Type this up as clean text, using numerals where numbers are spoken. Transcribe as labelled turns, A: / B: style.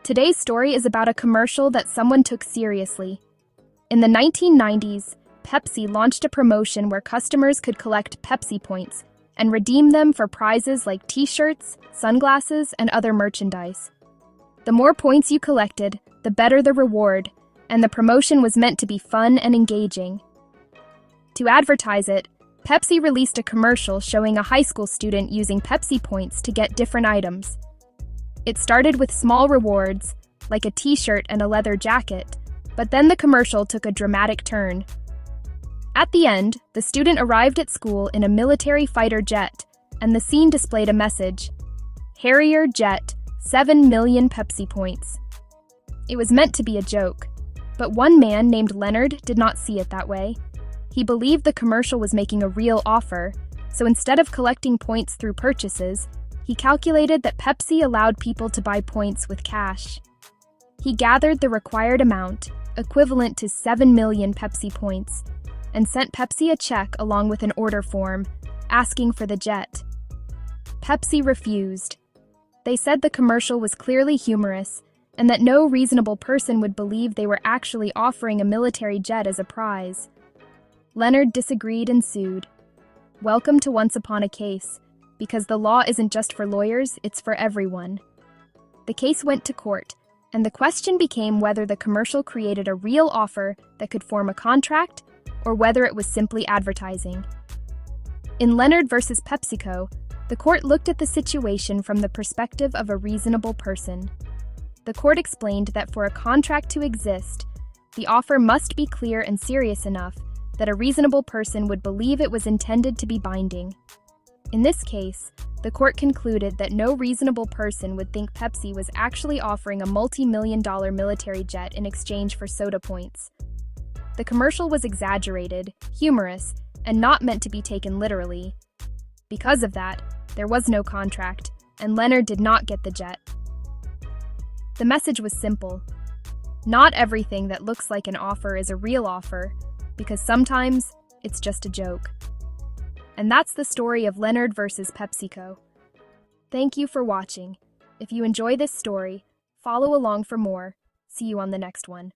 A: Today's story is about a commercial that someone took seriously. In the 1990s, Pepsi launched a promotion where customers could collect Pepsi Points and redeem them for prizes like t-shirts, sunglasses, and other merchandise. The more points you collected, the better the reward, and the promotion was meant to be fun and engaging. To advertise it, Pepsi released a commercial showing a high school student using Pepsi Points to get different items. It started with small rewards, like a t-shirt and a leather jacket, but then the commercial took a dramatic turn. At the end, the student arrived at school in a military fighter jet, and the scene displayed a message: Harrier jet, 7 million Pepsi Points. It was meant to be a joke, but one man named Leonard did not see it that way. He believed the commercial was making a real offer, so instead of collecting points through purchases, he calculated that Pepsi allowed people to buy points with cash. He gathered the required amount, equivalent to 7 million Pepsi Points, and sent Pepsi a check along with an order form, asking for the jet. Pepsi refused. They said the commercial was clearly humorous, and that no reasonable person would believe they were actually offering a military jet as a prize. Leonard disagreed and sued. Welcome to Once Upon a Case, because the law isn't just for lawyers, it's for everyone. The case went to court, and the question became whether the commercial created a real offer that could form a contract, or whether it was simply advertising. In Leonard versus Pepsico, the court looked at the situation from the perspective of a reasonable person. The court explained that for a contract to exist, the offer must be clear and serious enough that a reasonable person would believe it was intended to be binding. In this case, the court concluded that no reasonable person would think Pepsi was actually offering a multi-million-dollar military jet in exchange for soda points. The commercial was exaggerated, humorous, and not meant to be taken literally. Because of that, there was no contract, and Leonard did not get the jet. The message was simple. Not everything that looks like an offer is a real offer, because sometimes it's just a joke. And that's the story of Leonard versus Pepsico. Thank you for watching. If you enjoy this story, follow along for more. See you on the next one.